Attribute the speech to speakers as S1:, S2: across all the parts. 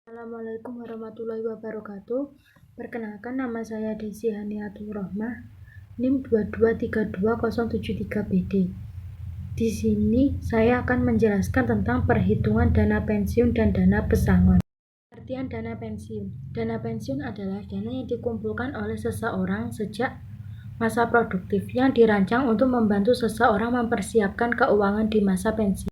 S1: Assalamualaikum warahmatullahi wabarakatuh. Perkenalkan, nama saya Desi Haniatul Rohmah, NIM 22320773BD. Di sini saya akan menjelaskan tentang perhitungan dana pensiun dan dana pesangon. Pengertian dana pensiun. Dana pensiun adalah dana yang dikumpulkan oleh seseorang sejak masa produktif yang dirancang untuk membantu seseorang mempersiapkan keuangan di masa pensiun.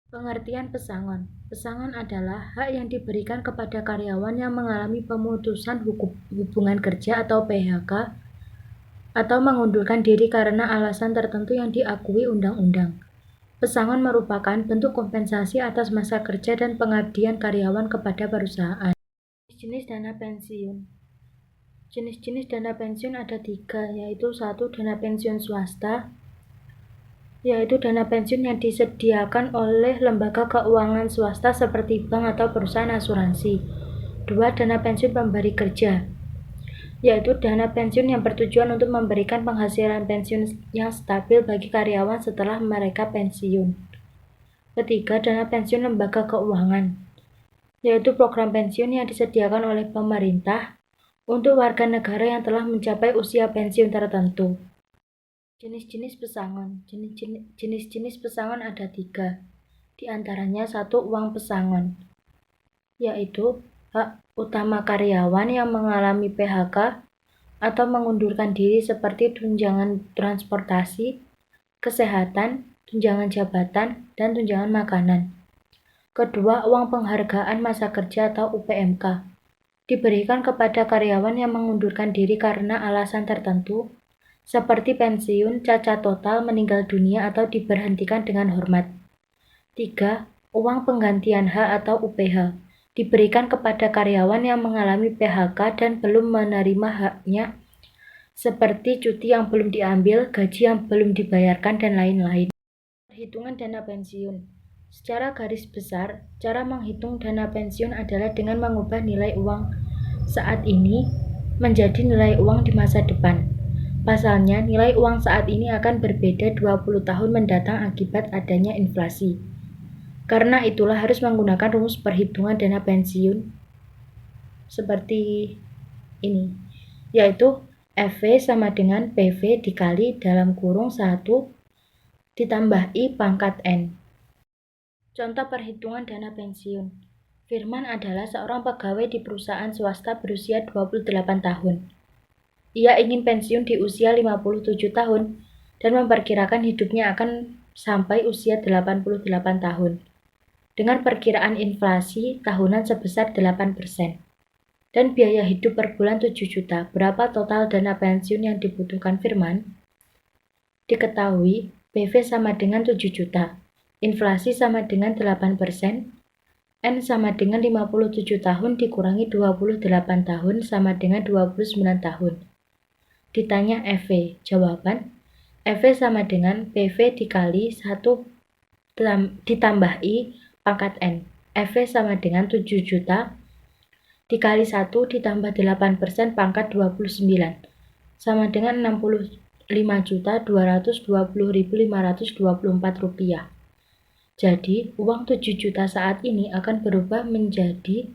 S1: Pengertian pesangon. Pesangon adalah hak yang diberikan kepada karyawan yang mengalami pemutusan hubungan kerja atau PHK atau mengundurkan diri karena alasan tertentu yang diakui undang-undang. Pesangon merupakan bentuk kompensasi atas masa kerja dan pengabdian karyawan kepada perusahaan. Jenis dana pensiun. Jenis-jenis dana pensiun ada 3, yaitu 1. Dana pensiun swasta, yaitu dana pensiun yang disediakan oleh lembaga keuangan swasta seperti bank atau perusahaan asuransi. 2. Dana pensiun pemberi kerja, yaitu dana pensiun yang bertujuan untuk memberikan penghasilan pensiun yang stabil bagi karyawan setelah mereka pensiun. 3. Dana pensiun lembaga keuangan, yaitu program pensiun yang disediakan oleh pemerintah untuk warga negara yang telah mencapai usia pensiun tertentu. Jenis-jenis pesangon. Jenis-jenis pesangon ada 3. Di antaranya 1. Uang pesangon, yaitu hak utama karyawan yang mengalami PHK atau mengundurkan diri seperti tunjangan transportasi, kesehatan, tunjangan jabatan, dan tunjangan makanan. Kedua, uang penghargaan masa kerja atau UPMK, diberikan kepada karyawan yang mengundurkan diri karena alasan tertentu, seperti pensiun, cacat total, meninggal dunia, atau diberhentikan dengan hormat. 3. Uang penggantian hak atau UPH, diberikan kepada karyawan yang mengalami PHK dan belum menerima haknya, seperti cuti yang belum diambil, gaji yang belum dibayarkan, dan lain-lain. Perhitungan dana pensiun. Secara garis besar, cara menghitung dana pensiun adalah dengan mengubah nilai uang saat ini menjadi nilai uang di masa depan. Pasalnya, nilai uang saat ini akan berbeda 20 tahun mendatang akibat adanya inflasi. Karena itulah harus menggunakan rumus perhitungan dana pensiun seperti ini, yaitu FV sama dengan PV dikali dalam kurung 1 ditambah I pangkat N. Contoh perhitungan dana pensiun. Firman adalah seorang pegawai di perusahaan swasta berusia 28 tahun. Ia ingin pensiun di usia 57 tahun dan memperkirakan hidupnya akan sampai usia 88 tahun. Dengan perkiraan inflasi tahunan sebesar 8% dan biaya hidup per bulan 7 juta. Berapa total dana pensiun yang dibutuhkan Firman? Diketahui PV sama dengan 7 juta, inflasi sama dengan 8%, N sama dengan 57 tahun dikurangi 28 tahun sama dengan 29 tahun. Ditanya EV, jawaban EV sama dengan PV dikali 1 ditambah I pangkat N. EV sama dengan 7 juta dikali 1 ditambah 8% pangkat 29 sama dengan 65.220.524 rupiah. Jadi, uang 7 juta saat ini akan berubah menjadi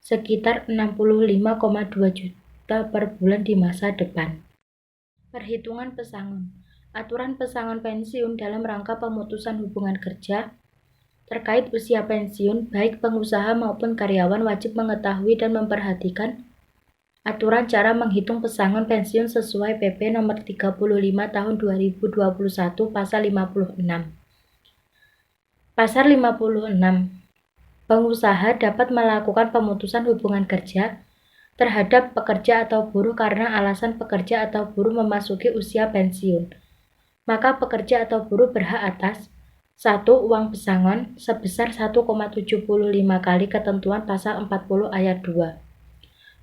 S1: sekitar 65,2 juta per bulan di masa depan. Perhitungan pesangon. Aturan pesangon pensiun dalam rangka pemutusan hubungan kerja terkait usia pensiun, baik pengusaha maupun karyawan wajib mengetahui dan memperhatikan aturan cara menghitung pesangon pensiun sesuai PP nomor 35 tahun 2021 pasal 56. Pasal 56. Pengusaha dapat melakukan pemutusan hubungan kerja terhadap pekerja atau buruh karena alasan pekerja atau buruh memasuki usia pensiun. Maka pekerja atau buruh berhak atas 1. Uang pesangon sebesar 1,75 kali ketentuan pasal 40 ayat 2.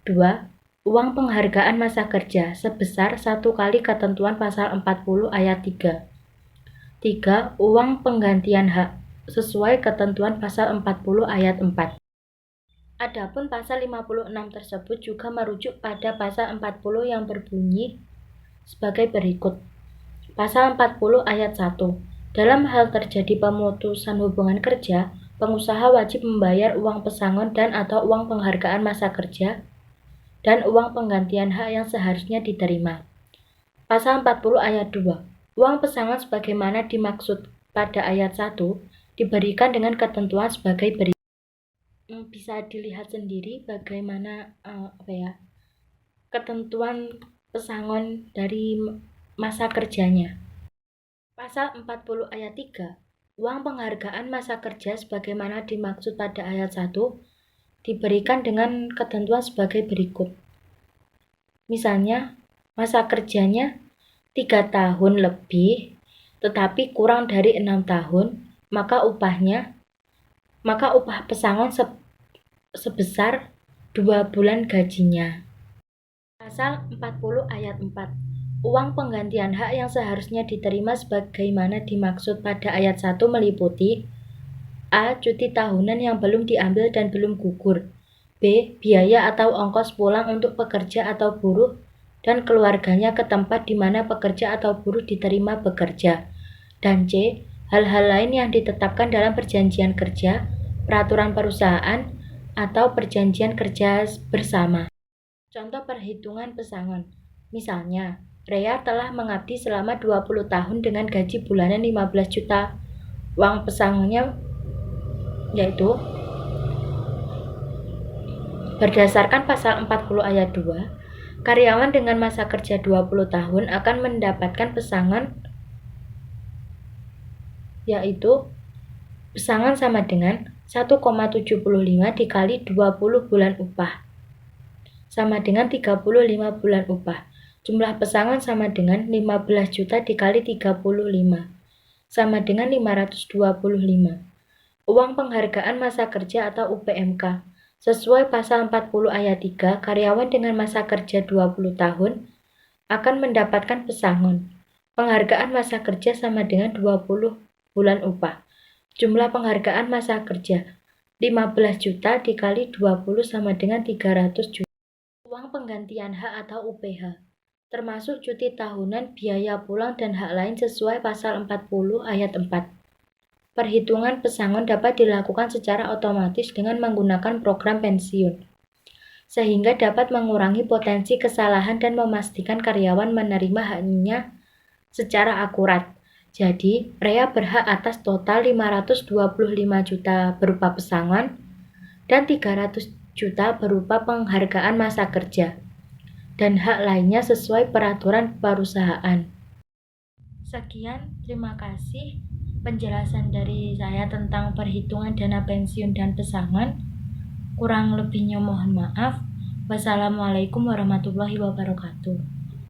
S1: 2. Uang penghargaan masa kerja sebesar 1 kali ketentuan pasal 40 ayat 3. 3. Uang penggantian hak sesuai ketentuan pasal 40 ayat 4. Adapun pasal 56 tersebut juga merujuk pada pasal 40 yang berbunyi sebagai berikut. Pasal 40 ayat 1. Dalam hal terjadi pemutusan hubungan kerja, pengusaha wajib membayar uang pesangon dan atau uang penghargaan masa kerja dan uang penggantian hak yang seharusnya diterima. Pasal 40 ayat 2. Uang pesangon sebagaimana dimaksud pada ayat 1 diberikan dengan ketentuan sebagai berikut. Bisa dilihat sendiri bagaimana ketentuan pesangon dari masa kerjanya. Pasal 40 ayat 3. Uang penghargaan masa kerja sebagaimana dimaksud pada ayat 1 diberikan dengan ketentuan sebagai berikut. Misalnya, masa kerjanya 3 tahun lebih, tetapi kurang dari 6 tahun, maka upah pesangon sebesar 2 bulan gajinya. Pasal 40 ayat 4. Uang penggantian hak yang seharusnya diterima sebagaimana dimaksud pada ayat 1 meliputi A. Cuti tahunan yang belum diambil dan belum gugur. B. Biaya atau ongkos pulang untuk pekerja atau buruh dan keluarganya ke tempat di mana pekerja atau buruh diterima bekerja. Dan C. Hal-hal lain yang ditetapkan dalam perjanjian kerja, peraturan perusahaan, atau perjanjian kerja bersama. Contoh perhitungan pesangon. Misalnya, Rea telah mengabdi selama 20 tahun dengan gaji bulanan 15 juta. Uang pesangonnya yaitu berdasarkan pasal 40 ayat 2, karyawan dengan masa kerja 20 tahun akan mendapatkan pesangon yaitu pesangon sama dengan 1,75 dikali 20 bulan upah sama dengan 35 bulan upah. Jumlah pesangon sama dengan 15 juta dikali 35 sama dengan 525. Uang penghargaan masa kerja atau UPMK. Sesuai pasal 40 ayat 3, karyawan dengan masa kerja 20 tahun akan mendapatkan pesangon. Penghargaan masa kerja sama dengan 20 bulan upah. Jumlah penghargaan masa kerja 15 juta dikali 20 sama dengan 300 juta. Uang penggantian hak atau UPH, termasuk cuti tahunan, biaya pulang, dan hak lain sesuai pasal 40 ayat 4. Perhitungan pesangon dapat dilakukan secara otomatis dengan menggunakan program pensiun, sehingga dapat mengurangi potensi kesalahan dan memastikan karyawan menerima haknya secara akurat. Jadi, Rea berhak atas total 525 juta berupa pesangon dan 300 juta berupa penghargaan masa kerja, dan hak lainnya sesuai peraturan perusahaan. Sekian, terima kasih penjelasan dari saya tentang perhitungan dana pensiun dan pesangon. Kurang lebihnya mohon maaf. Wassalamualaikum warahmatullahi wabarakatuh.